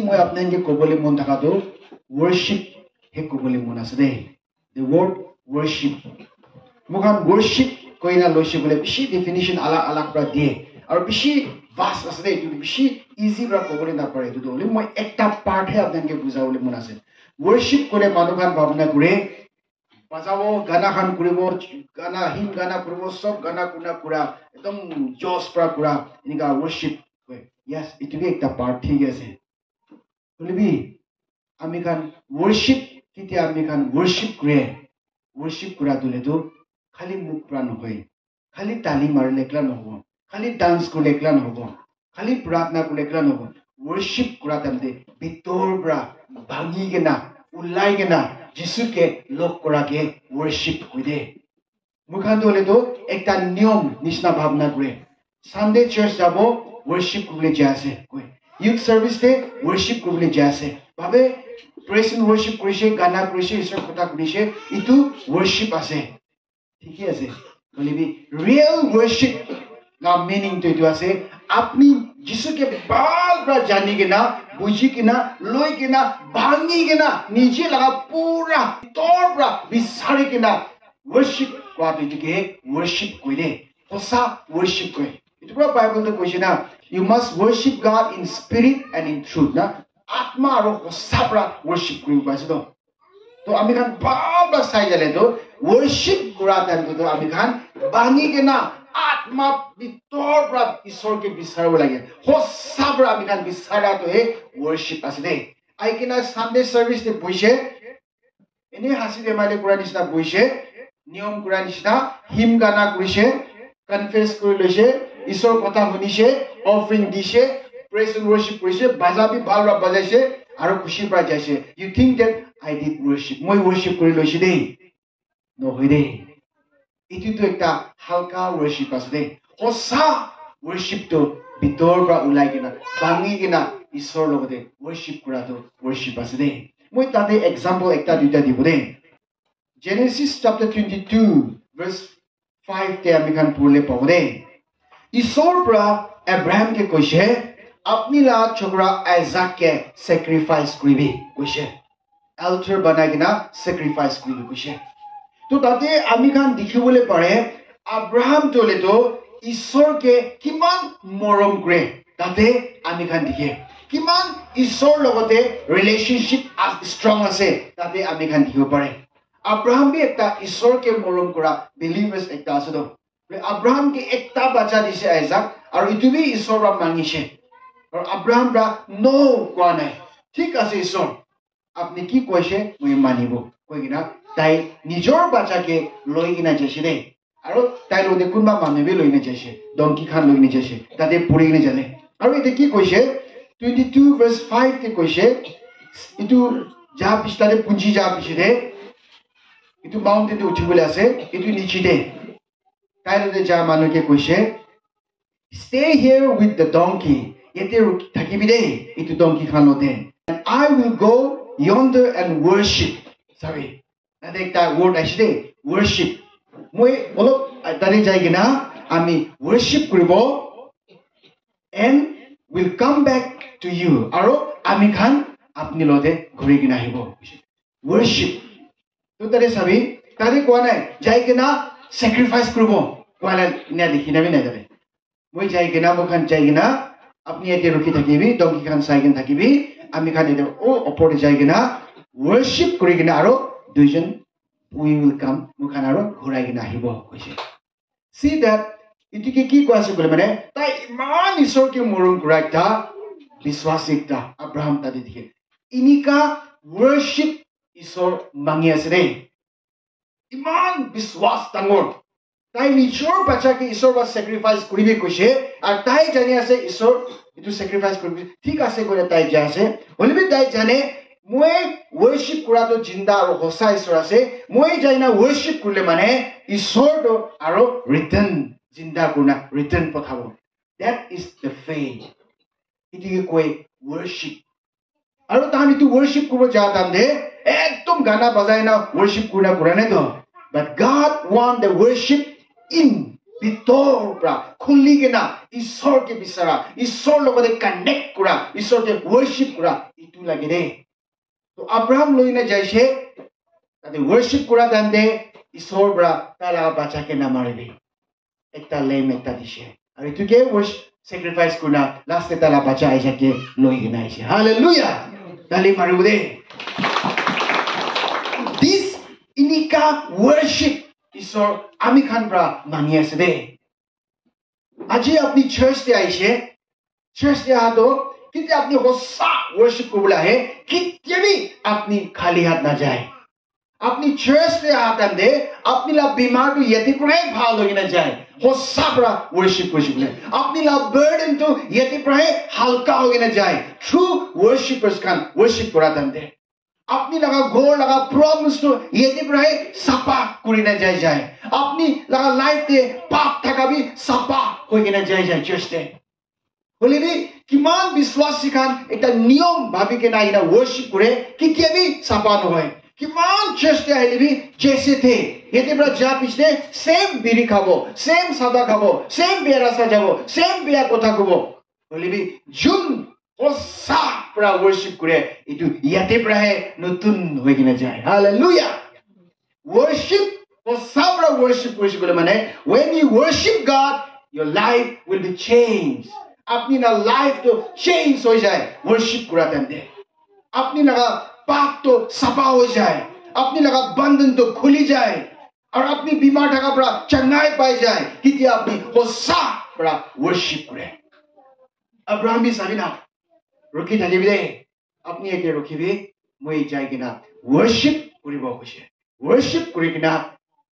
মই আপোনালোকে ক'বলৈ মন থকাটো worship হে ক'বলৈ মন আছে দেই the word worship মুখান worship কইনা লৈছে বলে বেছি ডেফিনিশন আলাগ পৰা দিয়ে আৰু বেছি vast আছে দেই এইটো বেছি ইজি পৰা ক'বলৈ নাপাৰে এইটো হ'লে মই একটা পাৰ্ট হে আপোনালোকে বুজাবলৈ মন আছে worship কৰে মানুহখান ভাৱনা কৰে বাজাব গানা খান কৰিব গানা হিম গানা কৰিব সব গানা কুনা কৰা একদম জছ পৰা কৰা এনেকা worship হয় yes এইটোৱে একটা পাৰ্ট ঠিক আছে বলিবি আমি খান worship কেতিয়া আমি খান worship কৰে worship কৰা দিলেতো খালি মুখ পৰা নহয় খালি তালি মাৰিলে একলা নহব খালি ডান্স কৰিলে একলা নহব খালি প্ৰাৰ্থনা কৰিলে একলা নহব worship কৰা তামতে ভিতৰ পৰা ভাঙি কেনা উলাই কেনা যিশুকে লগ কৰাকে worship কইদে মুখান হলেতো একটা নিয়ম নিচিনা ভাৱনা কৰে সানডে চাৰ্চ যাব worship কৰিবলৈ যায় আছে কই youth service তে worship কৰিবলৈ যায় আছে ভাবে praise and worship কৰিছে গানা কৰিছে ঈশ্বৰ কথা কৰিছে ইটো worship আছে ঠিকই আছে বলিবি real worship না meaning তো ইটো আছে আপনি যিশুকে ভালকৈ জানি কেনা বুজি কেনা লৈ কেনা ভাঙি কেনা নিজে লাগা পুৰা তোৰ পৰা বিচাৰি কেনা worship কৰাটোকে worship কইলে সঁচা worship কয় ইটো পৰা বাইবেলতে কৈছে না you must worship God in spirit and in truth না আত্মা আৰু সঁচা পৰা worship কৰিব পাইছো তো আমি খান ভালকৈ চাই গলে তো worship কৰা তানটো আমি খান ভাঙি কেনা আত্মা ভিতৰ পৰা ঈশ্বৰকে বিচাৰিব লাগে সঁচা পৰা আমি খান বিচাৰাটো হে worship আছে দেই আই কেনা সানডে সাৰ্ভিস তে বইছে এনে হাসি বেমালে কৰা নিচিনা বইছে নিয়ম কৰা নিচিনা হিম গানা কৰিছে কনফেস কৰি লৈছে ঈশ্বৰ কথা শুনিছে অফাৰিং দিছে praise and worship কৰিছে বাজাবি ভালৰা বাজাইছে আৰু খুশি পাই যাইছে you think that I did worship মই worship কৰি লৈছে দেই নহয় দেই ইটো একটা হালকা worship আছে দেই সঁচা worship তো ভিতৰ পৰা উলাই কিনা ভাঙি কিনা ঈশ্বৰ লগতে worship কৰাটো worship আছে দেই মই তাতে এক্সাম্পল একটা দুটা দিব দেই Genesis chapter 22 verse 5 তে আমি খান পঢ়লে পাব দেই ঈশ্বৰ পৰা আব্ৰাহাম কে কৈছে আপনি লা ছোকৰা আইজাক কে sacrifice কৰিবি কৈছে altar বনাই কিনা sacrifice কৰিবি কৈছে তো তাতে আমি খান দেখিবলৈ পাৰে আব্ৰাহাম তোলেতো ঈশ্বৰকে কিমান মৰম কৰে তাতে আমি খান দেখে কিমান ঈশ্বৰ লগতে ৰিলেশনশিপ ষ্ট্ৰং আছে তাতে আমি খান দেখিব পাৰে আব্ৰাহাম বি একটা ঈশ্বৰকে মৰম কৰা বিলিভাৰ্স একটা আছে তো আব্ৰাহাম কে একটা বাচ্চা দিছে আইজাক আৰু ইটো বি ঈশ্বৰৰ মাঙিছে আৰু আব্ৰাহাম ৰা নো কোৱা নাই ঠিক আছে ঈশ্বৰ আপনি কি কৈছে মই মানিব কৈ কিনা তাই নিজৰ বাচ্চাকে লৈ কিনা যাইছে দেই আৰু তাই লগতে কোনবা মানুহে লৈ কিনা যাইছে ডংকি খান লৈ কিনা যাইছে তাতে পৰি কিনা জানে আৰু এটা কি কৈছে 22 verse 5 কে কৈছে ইটো যা পিছতাৰে পুঞ্জি যা পিছতে ইটো মাউন্টেন উঠিবলৈ আছে ইটো নিচিতে তাই লগতে যা মানুহকে কৈছে stay here with the donkey এতে থাকিবি দেই ইটো donkey খানতে and I will go yonder and worship sorry that একটা word আসে worship মই অলপ তাৰে যাই কিনা আমি worship কৰিব and will come back to you আৰু আমি খান আপনি লতে ঘূৰি কিনা আহিব worship তো তাৰে চাবি তাৰে কোৱা নাই যাই কিনা sacrifice কৰিব কোৱা নাই না দেখি নাবি নাই যাবে মই যাই কিনা মই খান যাই কিনা আপনি এতে ৰখি থাকিবি ডংকি খান চাই কিনা থাকিবি আমি খান এতে ও ওপৰতে যাই কিনা worship কৰি কিনা আৰু দুইজন we will come মুখান আৰু ঘূৰাই কিনা আহিব কৈছে see that ইটিকে কি কৈছে বলে মানে তাই ইমান ঈশ্বৰকে মৰম কৰা এটা বিশ্বাসিকতা আব্ৰাহাম তাতে দেখে ইনিকা worship ঈশ্বৰ মাঙি আছে দেই ইমান বিশ্বাস ডাঙৰ তাই নিজৰ বাচ্চাকে ঈশ্বৰ বা sacrifice কৰিবি কৈছে আৰু তাই জানি আছে ঈশ্বৰ ইটো sacrifice কৰিবি ঠিক আছে কৈ তাই যায় আছে হলিবি তাই জানে মই worship কৰাটো জিন্দা আৰু সঁচা ঈশ্বৰ আছে মই যাইনা worship কৰিলে মানে ঈশ্বৰটো আৰু ৰিটাৰ্ণ জিন্দা কৰনা ৰিটাৰ্ণ পঠাব that is the faith ইটিকে কৈ worship আৰু তাহানি তো worship কৰিব যা তামদে একদম গানা বাজাই না worship কৰা নাই তো but God want the worship in Bitor khuli kena Ishor ke bisara Ishor logode connect kura Ishor ke worship kura itu lagi de. So Abraham loina jaise tate worship kura dande Ishor bra tala bacha ke namaribi. Ekta lamb ekta dishe. Aru itu ke worship sacrifice kuna last tala bacha aisa ke loi kena aise. Hallelujah. Tali maribu de. This inika worship Ishor ami khan bra mani ase de. Aji apni church te aise church te aado kiti apni hossa worship ko bula hai kiti bhi apni khali hath na jaye. Apni church te aatan de apni la bimar to yati prahe bhal hogi na jaye. Hossa bra worship ko bula. Apni la burden to yati prahe halka hogi na jaye. True worshippers kan worship koratan de. अपनी लगा गोल लगा problems तो ये दिख रहा है सपा कुड़ी न जाए जाए अपनी लगा लाइफ ते पाप था कभी सपा कोई न जाए जाए चर्च ते बोले भी किमान विश्वासी खान एक नियम भाभी के ना इना वर्शिप करे कि क्या भी सपा न होए किमान चर्च ते है भी जैसे थे ये दिख रहा जा पिछले सेम बीरी खाबो सेम सादा खाबो सेम बेरा सा जाबो सेम बेरा कोथा खाबो बोले भी जुन Hossa pra worship kure itu yate prahe nutun hoigi na jaye. Hallelujah. Worship hossa pra worship kure mane when you worship God your life will be changed. Apni na life to change ho jaye worship kura tande. Apni naga paap to sapa ho jaye. Apni naga bandhan to khuli jaye. और अपनी बीमार ढका पड़ा चंगाई पाई जाए कि अपनी होसा पड़ा वर्शिप करे. अब्राहम भी सारी ना रोकी था जीविते अपनी एक रोकी भी मुझे जाएगी ना worship करी बहुत कुछ है worship करी कि ना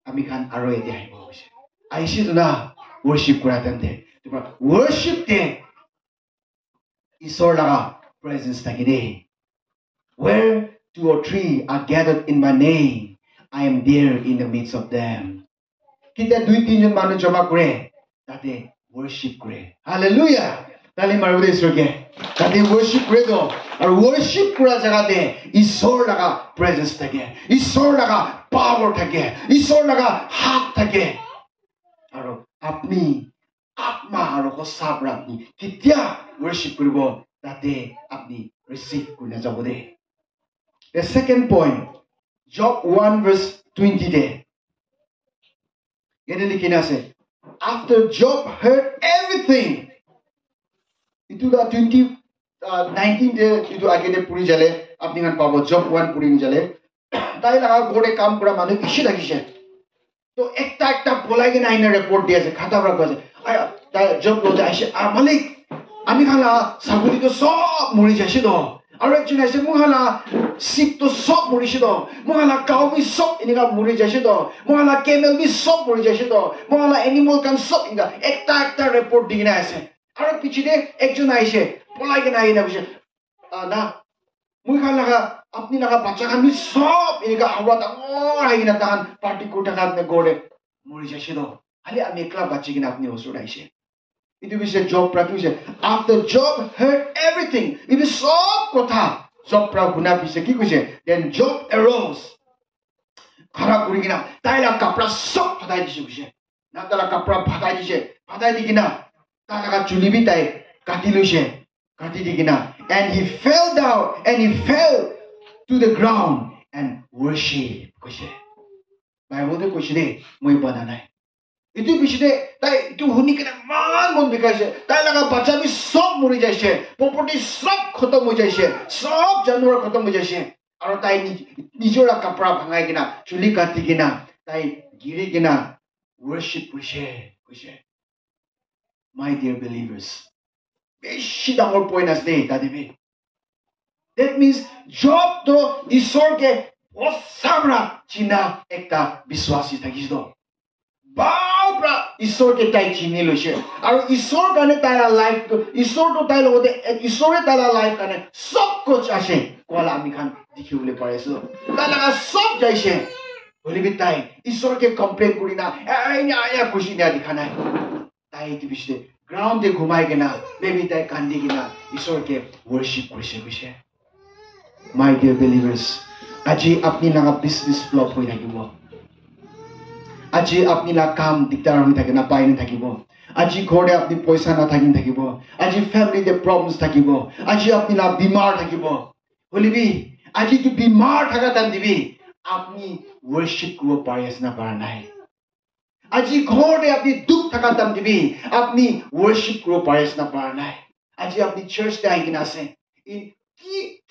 अमी खान आरोह दिया है बहुत कुछ है ऐसी तो ना worship कराते हैं तो पर worship ते ईश्वर लगा presence तक दे where 2 or 3 are gathered in my name I am there in the midst of them kita 2-3 जन मानो जमा करे ताते worship करे hallelujah ताली मारुदे ईश्वर के ताते worship करे तो और worship करा जगह दे ईश्वर लगा presence तके ईश्वर लगा power तके ईश्वर लगा हाथ तके और अपनी आत्मा और होसा पर अपनी कित्या worship करूँ ताते अपनी receive करने जाओ दे. The second point Job 1 verse 20 दे ये ने लिखना से after Job heard everything itu dah 19 de itu आगे दे पूरी जले अपनी गन पावो Job 1 पूरी नहीं जले ताई लगा गोड़े काम करा मानो किसी लगी से तो एकटा बोला के ना इन्हें रिपोर्ट दिया से खाता बड़ा कुछ आया ताई Job बोलते ऐसे मालिक आमी खाला साबुरी तो सब मुड़ी जैसे दो और एक चीज़ ऐसे मुहाला सिप तो सब मुड़ी से दो मुहाला काउ भी सब इनका मुड़ी जैसे दो मुहाला केमल भी सब मुड़ी जैसे दो मुहाला एनिमल kan सब इनका एकटा रिपोर्ट दिखना ऐसे और पीछे दे एक जन ऐसे बोला के ना इन्हें कुछ ना मुहाला का अपनी लगा बच्चा kan भी सब इनका आवाज़ और है इन्हें तान पार्टी कोटा का अपने गोड़े मुड़ी जैसे दो हाले अमेरिका बच्चे की ना अपनी होशोड़ ऐसे itu bisa Job praktis after Job heard everything itu सब कथा Job prakuna bisa ki kuise then Job arose khara kurigina taila kapra सब फाटाई दिसे कुसे ना ताला कपड़ा फाटाई दिसे फाटाई दिकिना ताला का चुली भी ताई काटी लुसे काटी दिकिना and he fell down and he fell to the ground and worship कुसे Bible de कुसे दे मुई बनाना है itu bisa deh, tapi itu huni kena mal mon bikase, tapi laga baca भी सब मुड़ी जाइए, property सब खत्म हो जाइए, सब जानवर खत्म हो जाइए, और ताई निजोरा कपड़ा भंगाई किना, चुली काटी किना, ताई गिरी किना, worship कुछे, my dear believers, बेशी डांगर point as दे तादी भी, that means Job तो ईश्वर के बहुत साबरा चिना एकता विश्वासी था किस दो बापरा ईश्वर के ताई चीनी लोशे और ईश्वर का ने तारा लाइफ तो ईश्वर तो ताई लोगों दे ईश्वर ने तारा लाइफ का ने सब कुछ आशे कोला अमिखान दिखी उले पड़े सो ताला का सब जाइए बोले भी ताई ईश्वर के कंप्लेन करी ना या खुशी ना दिखाना है ताई की बिस्ते ग्राउंड दे घुमाए के ना बेबी ताई कांदी के ना ईश्वर के वर्शिप कुछ My dear believers, आज अपनी लगा बिजनेस फ्लॉप हो जाएगी वो আজি আপনি লা কাম দিগদাৰ হৈ থাকে না পাই না থাকিব আজি ঘৰে আপনি পইচা না থাকিব আজি ফ্যামিলিতে প্ৰবলেমছ থাকিব আজি আপনি লা বিমাৰ থাকিব বলিবি আজি তো বিমাৰ থাকা টাইম দিবি আপনি worship কৰিব পাৰি আছে না পাৰা নাই আজি ঘৰতে আপনি দুখ থাকা টাইম দিবি আপনি worship কৰিব পাৰি আছে না পাৰা নাই আজি আপনি চাৰ্চতে আহি কিনা আছে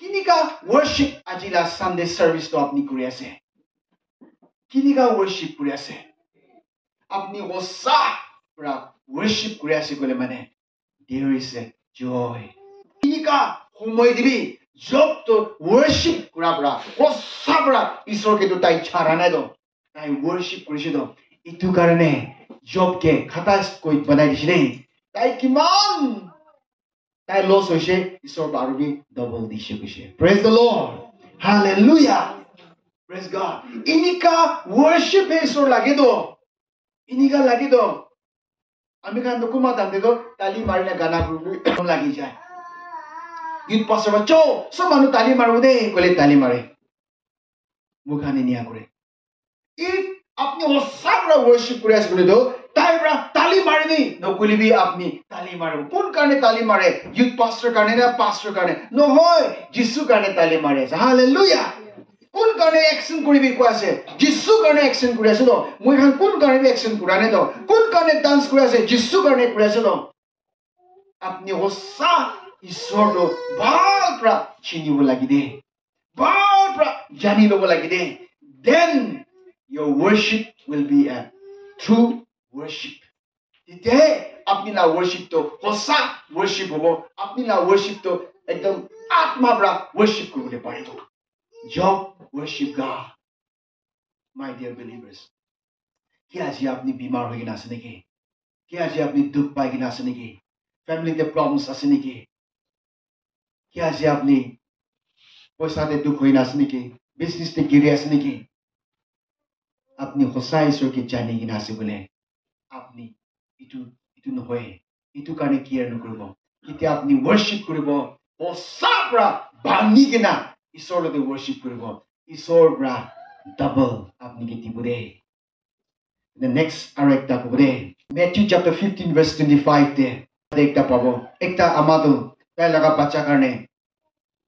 কিনিকা worship আজি লা সানডে সাৰ্ভিস তো আপনি কৰি আছে কিনিকা worship কৰি আছে আপনি ওসা পুৰা worship কৰি আছে কলে মানে there is a joy কিনিকা সময় দিবি জব তো worship কৰা পুৰা ওসা পুৰা ঈশ্বৰকে তো তাই ছাড়া নাই তো তাই worship কৰিছে তো ইটো কাৰণে জবকে খাটাস কৈ বনাই দিছে দেই তাই কিমান তাই লছ হৈছে ঈশ্বৰ আৰু বি ডবল দিছে কৈছে praise the lord hallelujah praise god ইনিকা worship ঈশ্বৰ লাগে তো ইনিকা লাগে তো আমি কান তো কুমা দাম দেতো তালি মাৰিলে গানা গুৰু লাগি যায় গীত পাছৰ চো সব মানুহ তালি মাৰো দে কলে তালি মাৰে মুখানি নিয়া কৰে if আপনি ওসাবরা worship করে আছে বলে তো তাইরা তালি মারেনি নকুলিবি আপনি তালি মারো কোন কারণে তালি মারে ইউথ পাস্টর কারণে না পাস্টর কারণে নহয় যিশু কারণে তালি মারে হালেলুয়া কোন কারণে অ্যাকশন করিবি কো আছে যিশু কারণে অ্যাকশন করে আছে তো মই খান কোন কারণে অ্যাকশন করানে তো কোন কারণে ডান্স করে আছে যিশু কারণে করে আছে তো আপনি ওসা ঈশ্বর তো ভালপ্রা চিনিব লাগি দে ভালপ্রা জানি লব লাগি দে then your worship will be a true worship. Today, apni la worship to hosa worship hobo. Apni la worship to ekdom atma bra worship koribole pare to. Job worship God. My dear believers. Ki aji apni bimar hoye na ase neki? Ki aji apni dukh pai na ase neki? Family te problems ase neki? Ki aji apni poisa te dukh hoye na ase neki? Business te giri ase neki? আপনি হোসা ঈশ্বরকে জানি কিনা আছে বলে আপনি ইটু নহয় ইটু কাৰণে care নকৰিব কেতিয়া আপনি worship কৰিব হোসা পৰা ভাঙি কিনা ঈশ্বৰলৈ worship কৰিব ঈশ্বৰ পৰা ডাবল আপনি কি দিব দে the next আৰু একটা কব দে Matthew chapter 15 verse 25 দে একটা পাব একটা আমাটো তাই লগা বাচ্চা কাৰণে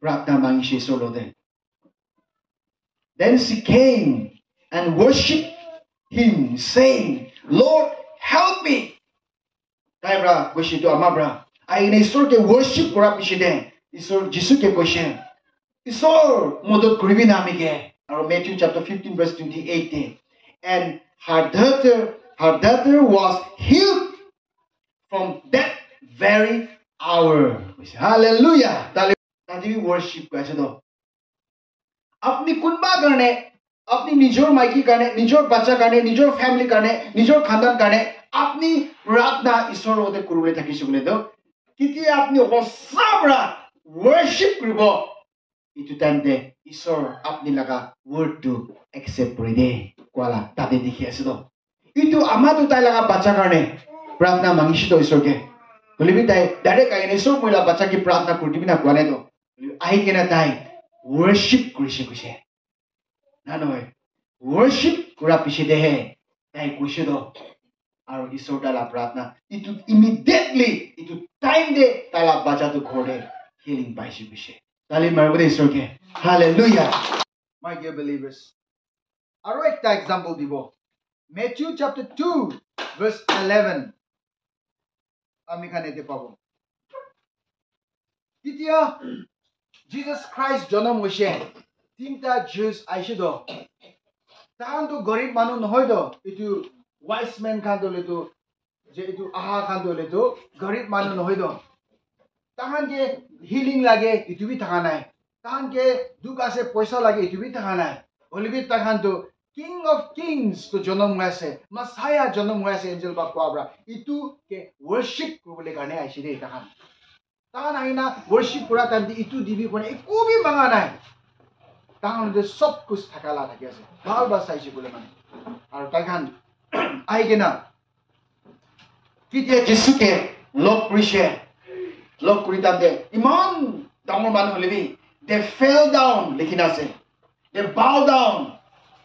প্ৰাৰ্থনা মাগিছে ঈশ্বৰলৈ then she came and worship him saying Lord help me taibra koshi to amabra ai ne isor ke worship kora pishide isor jisu ke question isor modot koribi na amige aro Matthew chapter 15 verse 28 and her daughter was healed from that very hour hallelujah tadi worship kaise do apni kunba karne अपनी निजोर Mikey करने निजोर बच्चा करने निजोर family करने निजोर खानदान करने अपनी प्रार्थना ईश्वर होते कुरुले थकी सुगले दो किती अपनी होसाबरा वर्शिप करबो इतु टाइम दे ईश्वर अपनी लगा वर्ड टू एक्सेप्ट कर दे कोला ताते देखि आसे दो इतु आमा तो ताई लगा बच्चा करने प्रार्थना मांगिसि तो ईश्वर के बोलिबि ताई डायरेक्ट आइने ईश्वर मोला बच्चा की प्रार्थना करदिबि ना कोने दो आइ केना ताई वर्शिप करिसे कइसे না নহয় worship কৰা পিছে দেহে তাই কৈছে দ আৰু ঈশ্বৰ তালা প্ৰাৰ্থনা ইটো ইমিডিয়েটলি ইটো টাইম দে তালা বাজাটো ঘৰে হিলিং পাইছে পিছে তালি মাৰবলে ঈশ্বৰকে হালেলুয়া my dear believers আৰু একটা एग्जांपल দিব Matthew chapter 2 verse 11 আমি কানেতে পাব তেতিয়া Jesus Christ জন্ম হৈছে তিনটা Jews আইছে দ তাহান তো গরিব মানুহ নহয় দ ইটো ওয়াইজ ম্যান খান দলে তো যে ইটো আহা খান দলে তো গরিব মানুহ নহয় দ তাহান কে হিলিং লাগে ইটো বি থাকা নাই তাহান কে দুখ আছে পয়সা লাগে ইটো বি থাকা নাই হলিবি তাহান তো কিং অফ কিংস তো জন্ম হৈছে মাসায়া জন্ম হৈছে এঞ্জেল বা কোৱাবৰা ইটো কে worship কৰিবলৈ কাৰণে আইছে দে তাহান আইনা worship কৰা টাইম ইটো দিবি কোনে একো বি মাঙা নাই তাহলে যে সব কিছু থাকালা থাকে আছে ভাল বাসাইছে বলে মানে আর তাইখান আইগে না কিতিয়া যিশুকে লগ কৰি তাতে ইমান ডাঙৰ মানুহ হলিবি they fell down লিখিনা আছে they bow down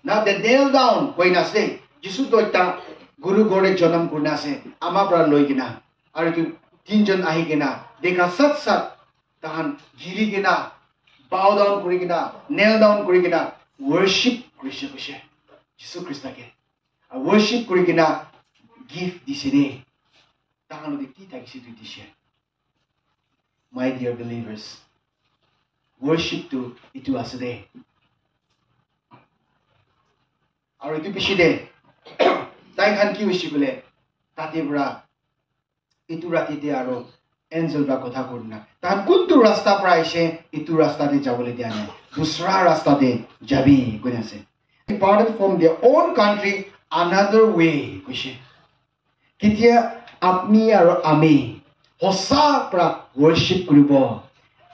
now they kneel down কইনা আছে Jisu to ekta guru gore janam kurna ase ama pra loi kina aru tu tinjon ahi kina dekha sat tahan giri kina bow down kuri kina kneel down kuri kina worship krishe krishe Jisu Krista ke worship kuri kina gift disine tahan de ki thakise tu dishe. My dear believers, worship to itu asade aru itu bishide tai khan ki wishi bole tate bra itu rati de aro angel ba kotha korna tan kuntu rasta pra aise itu rasta de jabole dia nai dusra rasta de jabi kone ase departed from their own country another way kushe kitia apni aro ami hosa pra worship kuribo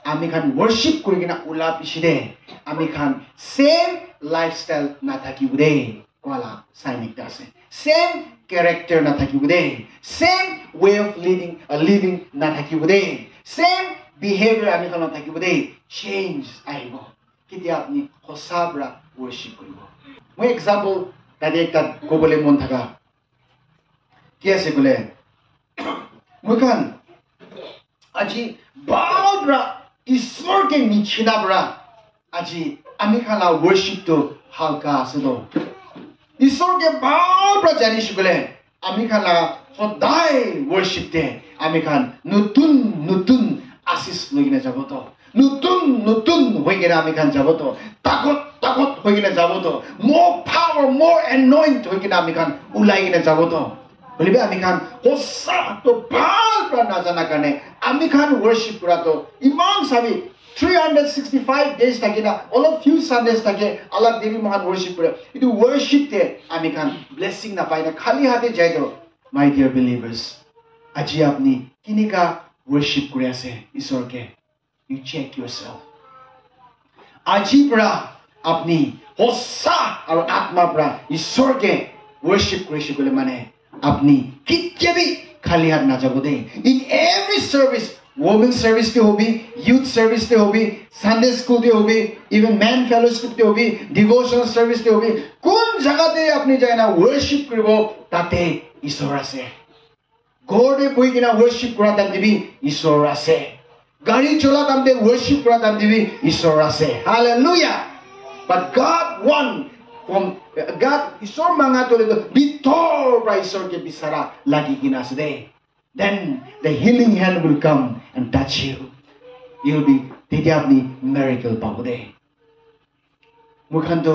ami khan worship kurigina ula piside ami khan same lifestyle na thakibude kwala sainik dase same character na thakibude same way of living na thakibude same behavior ami khan na thakibude change aibo kitia apni hosabra worship kuribo moi example tadi ekta kobole mon thaka ki ase gole moi khan aji baudra ईश्वर के निचिना बरा আজি আমি খালা worship to halka asdo ईश्वर के बार बरा जानिश गले আমি খালা সদায় worship te আমি খান নতুন আশিস লইনা যাব তো নতুন হইগেরা আমি খান যাব তো তাকত হইগেনা যাব তো more power more anoint হইগেনা আমি খান উলাইগেনা যাব তো বলিবে আমি খান হোসা তো ভাল প্রা না জানা কারণে আমি খান worship করা তো ইমান সাবি 365 days takina all of few Sundays take Allah Devi Mahan worship kore itu worship te ami khan blessing na paina khali hate jai to my dear believers aji apni kinika worship kore ase ishor ke you check yourself aji pra apni hossa aru atma pra ishor ke worship kore shikole mane apni kitke bhi khali hat na jabo de in every service women service te hobi youth service te hobi Sunday school te hobi even man fellowship te hobi devotional service te hobi kon jaga te apni jaina worship koribo tate ishor ase gode boi kina worship kora tam dibi ishor ase gari chola tam de worship kora tam dibi ishor ase hallelujah but God won from God ishor manga tole to bitor pra ishor ke bisara lagi kina ase then the healing hand will come and touch you. You'll be titiapni miracle pabude. Mukhanto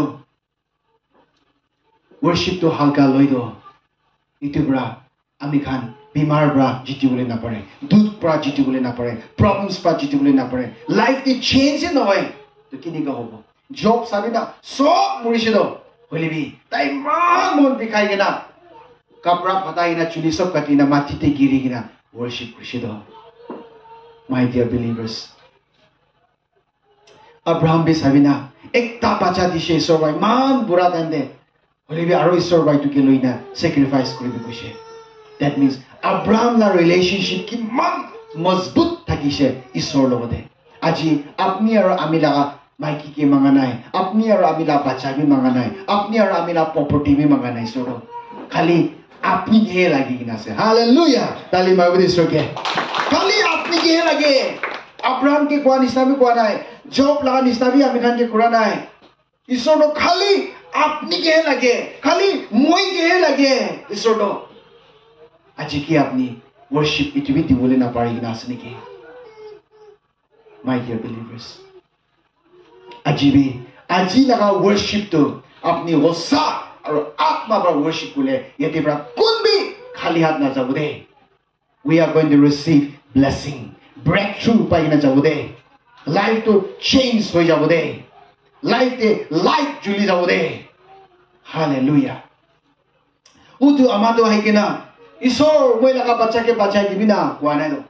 worship to halka loido. Itu bra ami khan bimar bra jiti bole na pare. Dudh pra jiti bole na pare. Problems pra jiti bole na pare. Life te change na hoy. To kini ka hobo. Job sabi na sob murishido. Holibi tai man mon dikhai gena. Kapra pataina chuli sob katina matite girigina worship kushido. My dear believers, Abraham be sabina ekta bacha dishe ishor bai man bura dande holibi aro ishor bai to keloina sacrifice koribe kushe. That means Abraham la relationship ki man mazbut thakise ishor logode. Aji apni aro ami laga maiki ki manganai apni aro ami la bacha bi manganai apni aro ami la property bi manganai soro khali apni ke lagi kina se hallelujah tali magudi soke khali apni ke lage Abraham ke kwa nisna bi kwa nai job la nisna bi ami khan ke kura nai isor to khali apni ke lage khali moi ke lage isor to aji ki apni worship it bi dibole na pari kina asne ke my dear believers aji laga worship to apni hosa aru atma ba worship kule yete bra kunbi khali hat na jabude we are going to receive blessing breakthrough paina jabude life to change hoi jabude life te light juli jabude hallelujah utu amado haikena isor moi laga bacha ke bachai dibina kwana no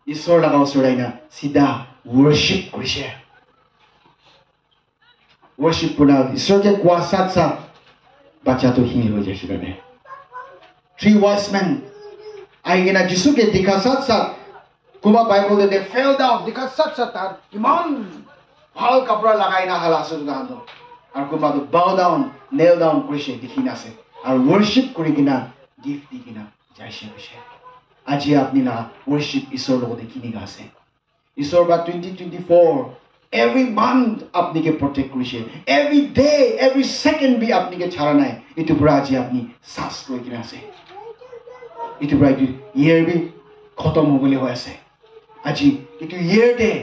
isor laga usoraina sida worship kurise worship puna isor ke kwa sat bacha to heal ho jaise ne 3 wise men aigena jisu ke dikha sat kuma bible they fell down dikha sat iman bhal kapra lagai na hala su gando ar kuma to bow down kneel down kurise dikhina se আৰু worship কৰি কিনা gift দি কিনা যাইছে কৈছে আজি আপনি না worship ঈশ্বৰ লগতে কিনি আছে ঈশ্বৰ বা 2024 every month আপনি কে protect কৰিছে every day every second বি আপনি কে ছাড়া নাই ইটো পুৰা আজি আপনি সাস লৈ কিনা আছে ইটো পুৰা year বি খতম হ'বলৈ হৈ আছে আজি ইটো year day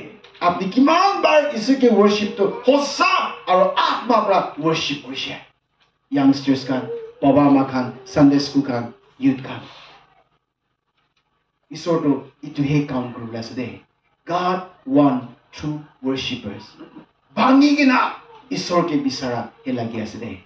আপনি কিমান বাৰ ঈশ্বৰকে worship তো হসা আৰু আত্মা পৰা worship কৰিছে youngsters kan Baba Makan, Sunday School kan, youth kan. Isor to itu he count group last day. God want true worshippers. Bangi gina isor ke bisara he lagi as day.